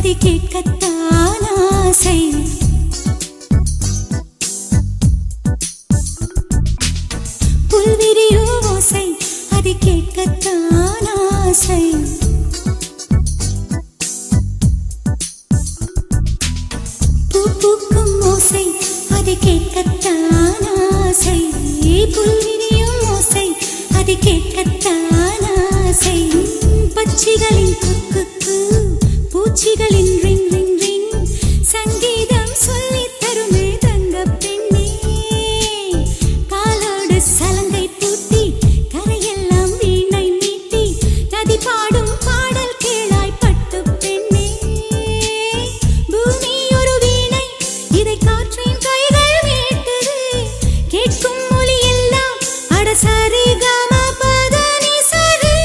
அது கேட்கத்தான் ஆசை. புல்விரியும் ஓசை அது கேட்கத்தான் ஆசை. பூ பூக்கும் ஓசை அது கேட்கத்தான் ஆசை. புல்விரியும் ஓசை அது கேட்கத்தான் ஆசை. பட்சிகளின் குக்கு பூச்சிகளின் ரிங் ரிங் ரிங் சங்கீதம் சொல்லி தருமே தங்க பெண்ணே. காலோடு சலங்கை பூட்டி கரையெல்லாம் வீணை மீட்டி நதி பாடும் பாடல் கேளாய் பட்டு பெண்ணே. பூமி ஒரு வீணை இதை காற்றின் கைகள் மீட்டது. கேட்கும் மொழி எல்லாம் அடசாரி காம பதனி சரி.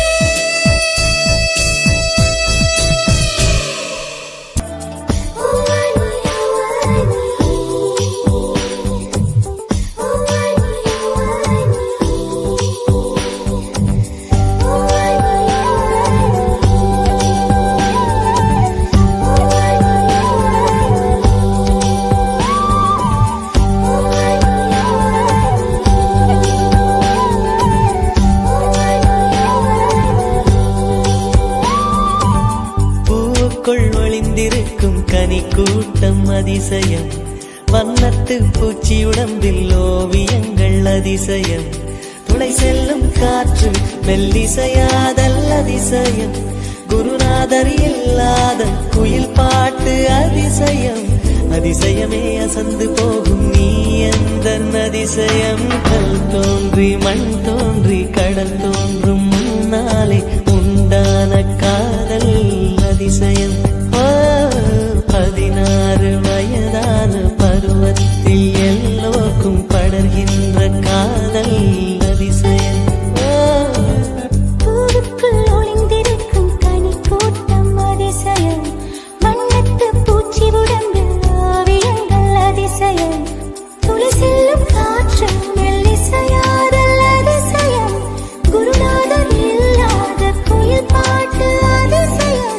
ஒளிந்திருக்கும் கனி கூட்டம் அதிசயம். வண்ணத்து பூச்சி உடம்பில் ஓவியங்கள் அதிசயம். துளை செல்லும் காற்று மெல்லிசையாதல் அதிசயம். குருநாதர் இல்லாத குயில் பாட்டு அதிசயம். அதிசயமே அசந்து போகும் நீ எந்த அதிசயம். கல் தோன்றி மண் தோன்றி கடல் தோன்றும் முன்னாலே உண்டான காதல் அதிசயம். 16 வயதான பருவத்தில் எல்லோருக்கும் படர்கின்ற காதல் அதிசயம். பூவுக்குள் ஒளிந்திருக்கும் கனி கூட்டம் அதிசயம். வண்ணத்து பூச்சி உடம்பில் ஓவியங்கள் அதிசயம். துளி செல்லும் காற்று மெல்லிசையாதல் அதிசயம். குருநாதர் இல்லாத குயில் பாட்டு அதிசயம்.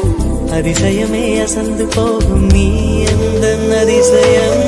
அதிசயமே அசந்து போகும் நீ எந்த அதிசயம்.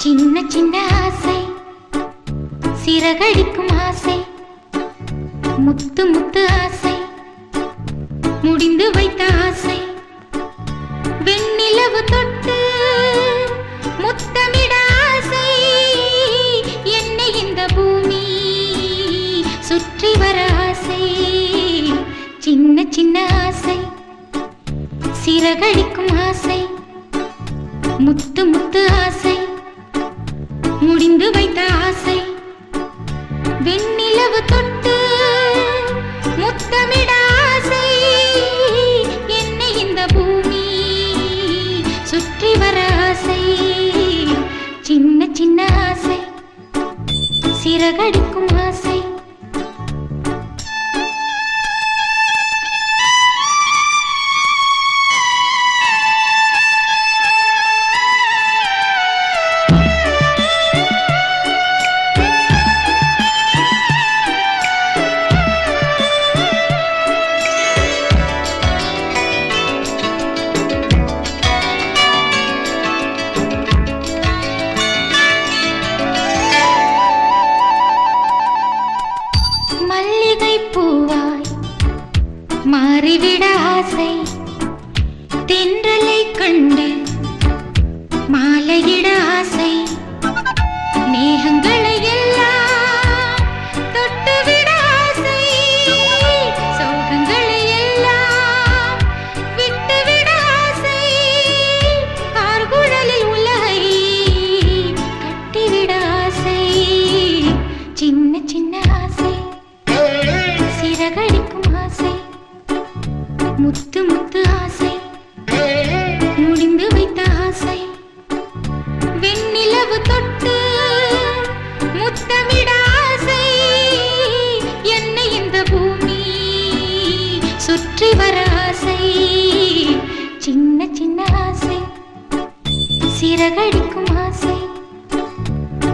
சின்ன சின்ன ஆசை சிறகடிக்கும் ஆசை. முத்து முத்து ஆசை முடிந்து வைத்த ஆசை. வெண்ணிலவு தொட்டு முத்தமிட ஆசை. என்னை இந்த பூமி சுற்றி வர ஆசை. சின்ன சின்ன ஆசை சிறகடிக்கும் ஆசை. முத்து முத்து ஆசை முடிந்து வைத்த ஆசை. வெண்ணிலவு தொட்டு முத்தமிட ஆசை. என்னை இந்த பூமி சுற்றி வர ஆசை. சின்ன சின்ன ஆசை சிறகடிக்கும் ஆசை. மல்லிகை பூவாய் மாறிவிட ஆசை. தென்றலை கண்டு மாலையிட ஆசை. மேகங்களை எல்லாம் தொட்டுவிட ஆசை. சோகங்களை எல்லாம் விட்டுவிட ஆசை. கார்குழலில் உலகை கட்டிவிட ஆசை. சின்ன சின்ன ஆசை, சிறகடிக்கும் ஆசை. முத்து முத்து ஆசை, முடிந்து வைத்த ஆசை. வெண்ணிலவு தொட்டு முத்தமிட ஆசை. என்னை இந்த பூமி சுற்றி வர ஆசை. சின்ன சின்ன ஆசை, சிறகடிக்கும் ஆசை.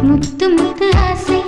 முத்து முத்து ஆசை.